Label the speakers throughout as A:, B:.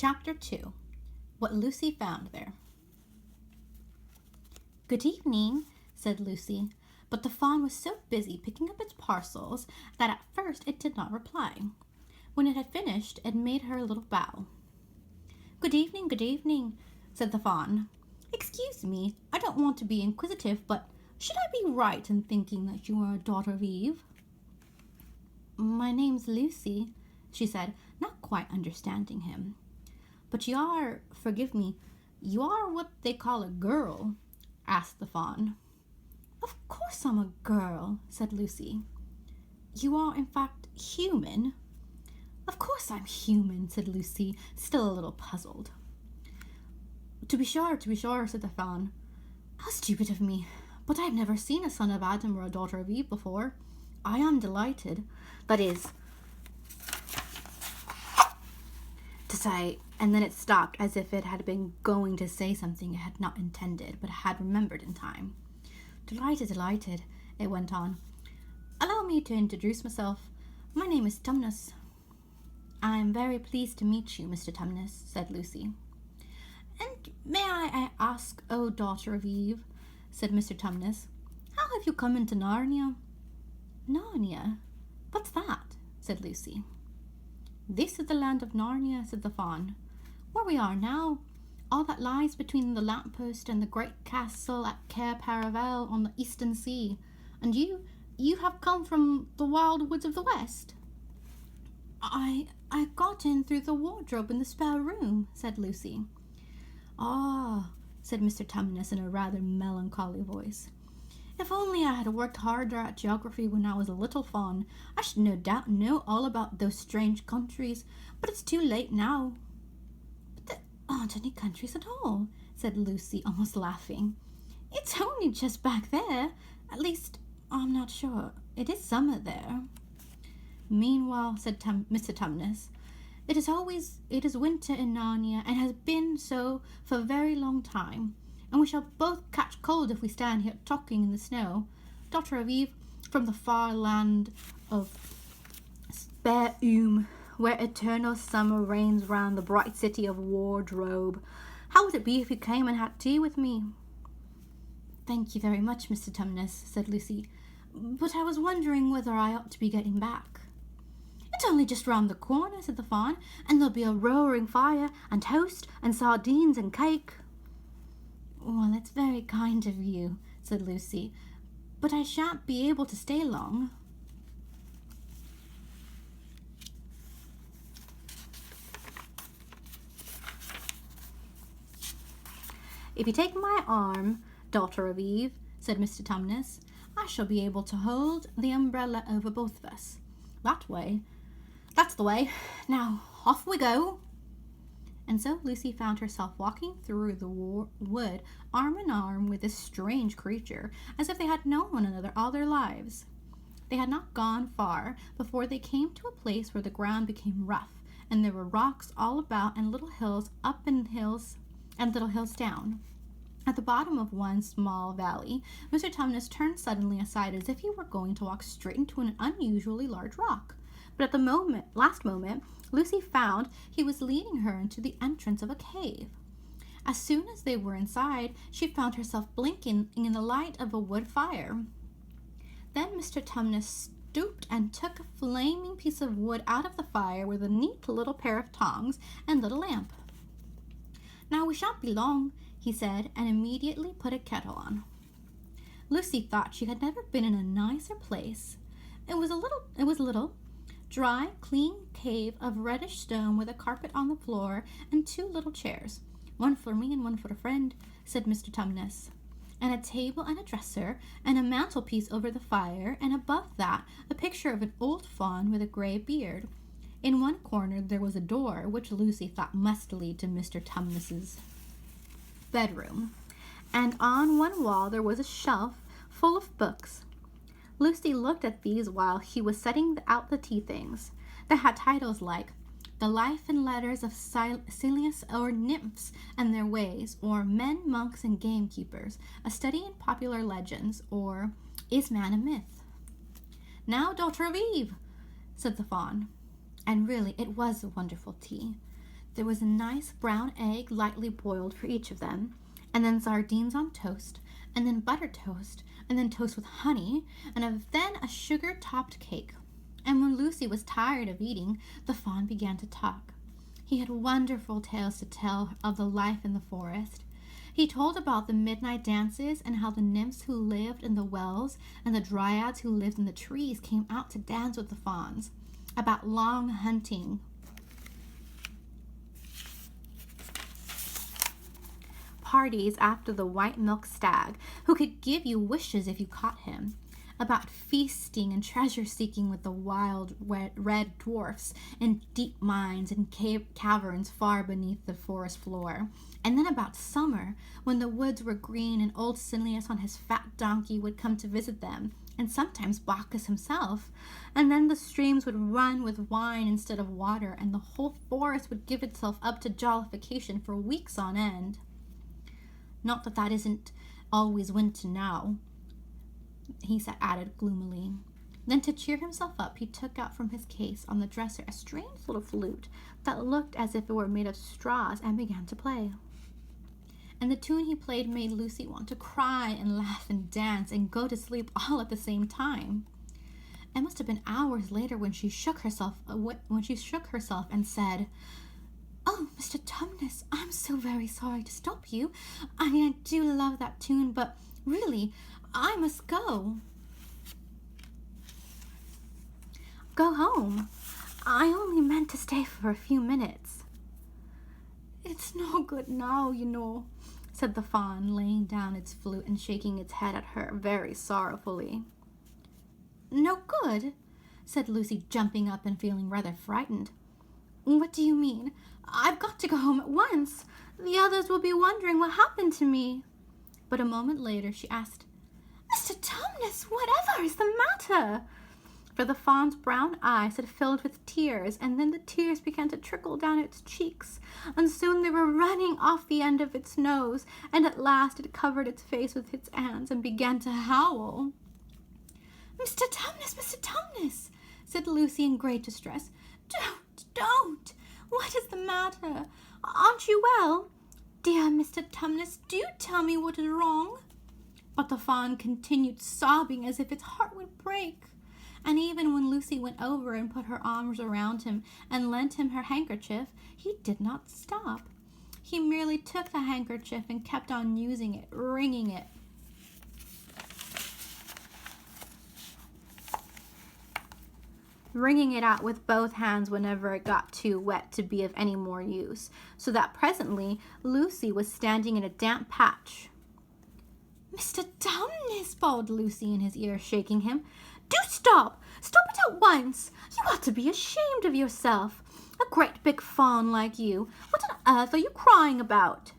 A: Chapter 2. What Lucy Found There. "Good evening," said Lucy, but the fawn was so busy picking up its parcels that at first it did not reply. When it had finished, it made her a little bow. Good evening, said the fawn. "Excuse me, I don't want to be inquisitive, but should I be right in thinking that you are a daughter of Eve?" "My name's Lucy," she said, not quite understanding him. "But you are, forgive me, you are what they call a girl?" asked the fawn. "Of course I'm a girl," said Lucy. "You are, in fact, human?" "Of course I'm human," said Lucy, still a little puzzled. To be sure, said the fawn. "How stupid of me. But I've never seen a son of Adam or a daughter of Eve before. I am delighted. That is, to say," and then it stopped as if it had been going to say something it had not intended, but had remembered in time. Delighted, it went on. "Allow me to introduce myself. My name is Tumnus." "I am very pleased to meet you, Mr. Tumnus," said Lucy. "And may I ask, O daughter of Eve," said Mr. Tumnus, "how have you come into Narnia?" "Narnia? What's that?" said Lucy. "This is the land of Narnia," said the fawn. "Where we are now, all that lies between the lamppost and the great castle at Cair Paravel on the eastern sea. And you have come from the wild woods of the west?" I got in through the wardrobe in the spare room," said Lucy. "Ah," said Mr. Tumnus in a rather melancholy voice. "If only I had worked harder at geography when I was a little fawn, I should no doubt know all about those strange countries, but it's too late now." "But there aren't any countries at all," said Lucy, almost laughing. "It's only just back there. At least, I'm not sure. It is summer there." "Meanwhile," said Mr. Tumnus, it is winter in Narnia, and has been so for a very long time, and we shall both catch cold if we stand here talking in the snow. Daughter of Eve, from the far land of Spare where eternal summer reigns round the bright city of Wardrobe, how would it be if you came and had tea with me?" "Thank you very much, Mr. Tumnus," said Lucy, "but I was wondering whether I ought to be getting back." "It's only just round the corner," said the fawn, "and there'll be a roaring fire, and toast, and sardines, and cake." "Well, it's very kind of you," said Lucy, "but I shan't be able to stay long." "If you take my arm, daughter of Eve," said Mr. Tumnus, "I shall be able to hold the umbrella over both of us. That's the way. Now, off we go." And so Lucy found herself walking through the wood arm in arm with this strange creature, as if they had known one another all their lives. They had not gone far before they came to a place where the ground became rough, and there were rocks all about and little hills up and little hills down. At the bottom of one small valley, Mr. Tumnus turned suddenly aside as if he were going to walk straight into an unusually large rock. But at the last moment, Lucy found he was leading her into the entrance of a cave. As soon as they were inside, she found herself blinking in the light of a wood fire. Then Mr. Tumnus stooped and took a flaming piece of wood out of the fire with a neat little pair of tongs and little lamp. "Now we shan't be long," he said, and immediately put a kettle on. Lucy thought she had never been in a nicer place. It was a little dry, clean cave of reddish stone with a carpet on the floor and two little chairs, "one for me and one for a friend," said Mr. Tumnus, "and a table and a dresser and a mantelpiece over the fire, and above that a picture of an old faun with a gray beard. In one corner there was a door which Lucy thought must lead to Mr. Tumnus's bedroom, and on one wall there was a shelf full of books. Lucy looked at these while he was setting out the tea things. They had titles like The Life and Letters of Silenus or Nymphs and Their Ways, or Men, Monks, and Gamekeepers, A Study in Popular Legends, or Is Man a Myth? "Now, daughter of Eve," said the fawn. And really, it was a wonderful tea. There was a nice brown egg lightly boiled for each of them, and then sardines on toast, and then buttered toast, and then toast with honey, and then a sugar-topped cake. And when Lucy was tired of eating, the faun began to talk. He had wonderful tales to tell of the life in the forest. He told about the midnight dances and how the nymphs who lived in the wells and the dryads who lived in the trees came out to dance with the fauns, about long hunting parties after the white milk stag, who could give you wishes if you caught him, about feasting and treasure-seeking with the wild red dwarfs in deep mines and caverns far beneath the forest floor, and then about summer, when the woods were green and old Cineas on his fat donkey would come to visit them, and sometimes Bacchus himself, and then the streams would run with wine instead of water, and the whole forest would give itself up to jollification for weeks on end. Not that isn't always winter now, he added gloomily. Then, to cheer himself up, he took out from his case on the dresser a strange little flute that looked as if it were made of straws and began to play. And the tune he played made Lucy want to cry and laugh and dance and go to sleep all at the same time. It must have been hours later when she shook herself and said, "Oh, Mr. Tumnus, I'm so very sorry to stop you. I do love that tune, but really, I must go." "Go home? I only meant to stay for a few minutes." "It's no good now, you know," said the faun, laying down its flute and shaking its head at her very sorrowfully. "No good?" said Lucy, jumping up and feeling rather frightened. "What do you mean? I've got to go home at once. The others will be wondering what happened to me." But a moment later she asked, "Mr. Tumnus, whatever is the matter?" For the faun's brown eyes had filled with tears, and then the tears began to trickle down its cheeks, and soon they were running off the end of its nose, and at last it covered its face with its hands and began to howl. "Mr. Tumnus," said Lucy in great distress. Don't! What is the matter? Aren't you well? Dear Mr. Tumnus, do tell me what is wrong." But the faun continued sobbing as if its heart would break. And even when Lucy went over and put her arms around him and lent him her handkerchief, he did not stop. He merely took the handkerchief and kept on using it, wringing it out with both hands whenever it got too wet to be of any more use, so that presently Lucy was standing in a damp patch. "Mr. Tumnus," bawled Lucy in his ear, shaking him. "Do stop! Stop it at once! You ought to be ashamed of yourself. A great big faun like you. What on earth are you crying about?"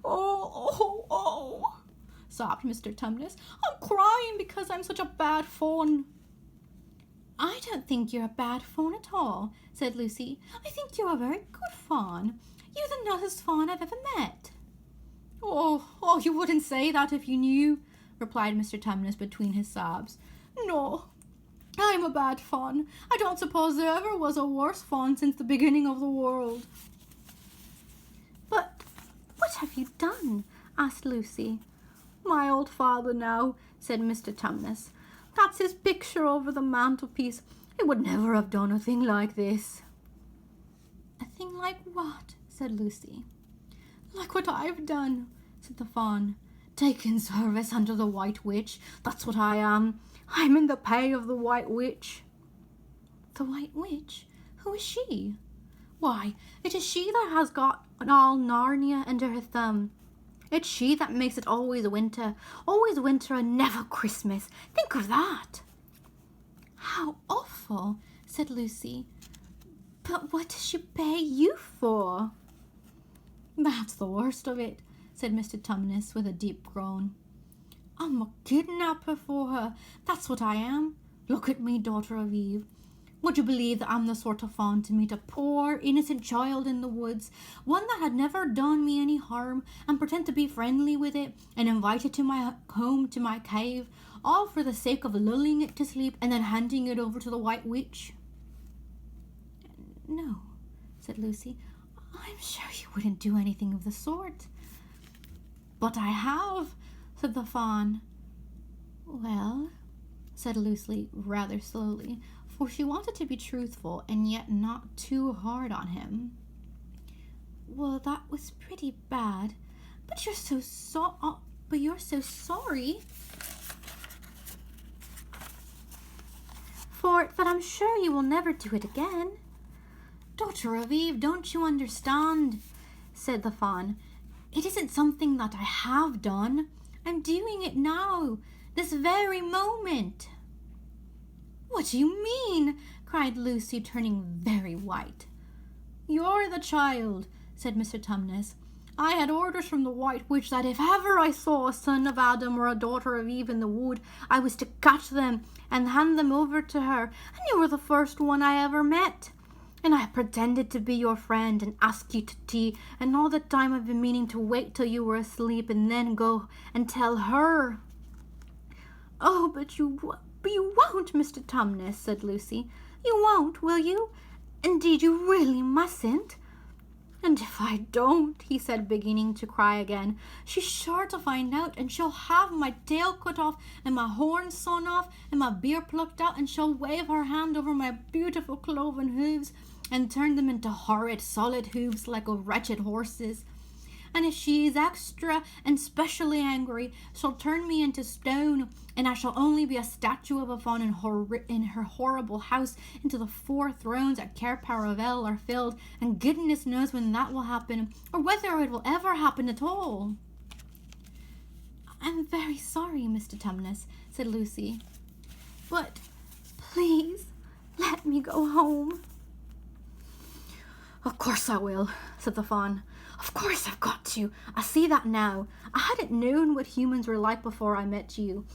A: Oh, sobbed Mr. Tumnus. "I'm crying because I'm such a bad faun." "I don't think you're a bad faun at all," said Lucy. "I think you're a very good faun. You're the nicest faun I've ever met." Oh, you wouldn't say that if you knew," replied Mr. Tumnus between his sobs. "No, I'm a bad faun. I don't suppose there ever was a worse faun since the beginning of the world." "But what have you done?" asked Lucy. "My old father now," said Mr. Tumnus. "That's his picture over the mantelpiece. He would never have done a thing like this." "A thing like what?" said Lucy. "Like what I've done," said the faun. "Taken service under the White Witch. That's what I am. I'm in the pay of the White Witch." "The White Witch? Who is she?" "Why, it is she that has got all Narnia under her thumb. It's she that makes it always winter and never Christmas. Think of that." "How awful," said Lucy. "But what does she pay you for?" "That's the worst of it," said Mr. Tumnus with a deep groan. "I'm a kidnapper for her. That's what I am. Look at me, daughter of Eve. Would you believe that I'm the sort of faun to meet a poor, innocent child in the woods, one that had never done me any harm, and pretend to be friendly with it, and invite it to my home, to my cave, all for the sake of lulling it to sleep and then handing it over to the White Witch?" "No," said Lucy. I'm sure you wouldn't do anything of the sort. But I have, said the faun. Well, said Lucy rather slowly, for she wanted to be truthful and yet not too hard on him. Well, that was pretty bad, but you're so sorry for it that I'm sure you will never do it again. Daughter of Eve, don't you understand? Said the faun. It isn't something that I have done. I'm doing it now, this very moment. What do you mean? Cried Lucy, turning very white. You're the child, said Mr. Tumnus. I had orders from the White Witch that if ever I saw a son of Adam or a daughter of Eve in the wood, I was to catch them and hand them over to her, and you were the first one I ever met. And I pretended to be your friend and ask you to tea, and all the time I've been meaning to wait till you were asleep and then go and tell her. Oh, but you won't, Mr. Tumnus, said Lucy. You won't, will you? Indeed, you really mustn't. And if I don't, he said, beginning to cry again, she's sure to find out, and she'll have my tail cut off and my horns sawn off and my beard plucked out, and she'll wave her hand over my beautiful cloven hooves and turn them into horrid solid hooves like a wretched horse's. And if she is extra and specially angry, she'll turn me into stone, and I shall only be a statue of a faun in her horrible house, until the 4 thrones at Cair Paravel are filled, and goodness knows when that will happen, or whether it will ever happen at all. I'm very sorry, Mr. Tumnus, said Lucy, but please let me go home. Of course I will, said the faun. Of course I've got to. I see that now. I hadn't known what humans were like before I met you.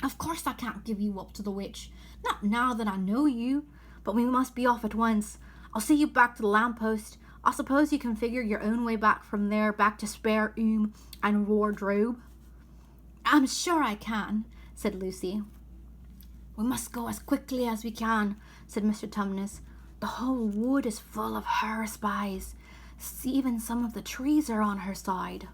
A: Of course I can't give you up to the witch. Not now that I know you. But we must be off at once. I'll see you back to the lamppost. I suppose you can figure your own way back from there, back to Spare and Wardrobe. I'm sure I can, said Lucy. We must go as quickly as we can, said Mr. Tumnus. The whole wood is full of her spies. Even some of the trees are on her side.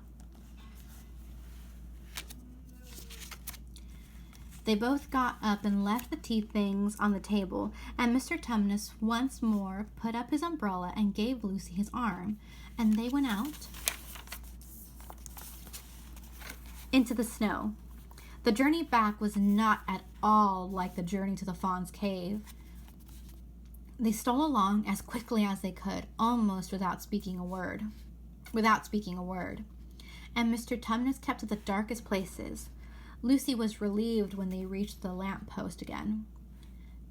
A: They both got up and left the tea things on the table, and Mr. Tumnus once more put up his umbrella and gave Lucy his arm, and they went out into the snow. The journey back was not at all like the journey to the faun's cave. They stole along as quickly as they could, almost without speaking a word. And Mr. Tumnus kept to the darkest places. Lucy was relieved when they reached the lamp post again.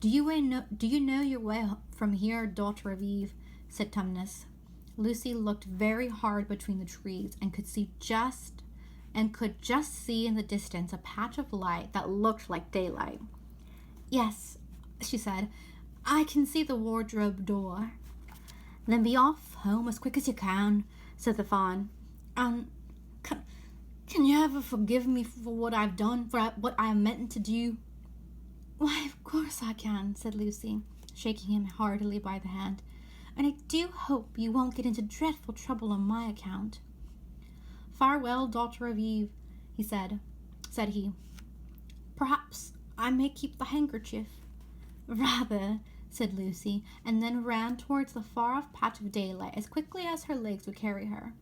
A: Do you know your way from here, daughter of Eve? Said Tumnus. Lucy looked very hard between the trees and could just see in the distance a patch of light that looked like daylight. Yes, she said. I can see the wardrobe door. Then be off home as quick as you can, said the faun. Can you ever forgive me for what I've done, for what I meant to do? Why, of course I can, said Lucy, shaking him heartily by the hand. And I do hope you won't get into dreadful trouble on my account. Farewell, daughter of Eve, said he. Perhaps I may keep the handkerchief. Rather, said Lucy, and then ran towards the far-off patch of daylight as quickly as her legs would carry her.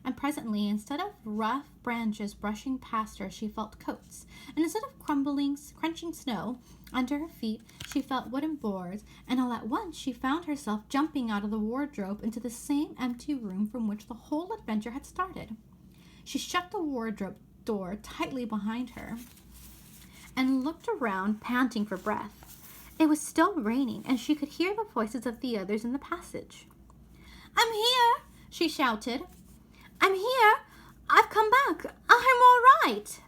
A: And presently, instead of rough branches brushing past her, she felt coats, and instead of crunching snow under her feet, she felt wooden boards, and all at once she found herself jumping out of the wardrobe into the same empty room from which the whole adventure had started. She shut the wardrobe door tightly behind her and looked around, panting for breath. It was still raining, and she could hear the voices of the others in the passage. I'm here, she shouted. I'm here. I've come back. I'm all right.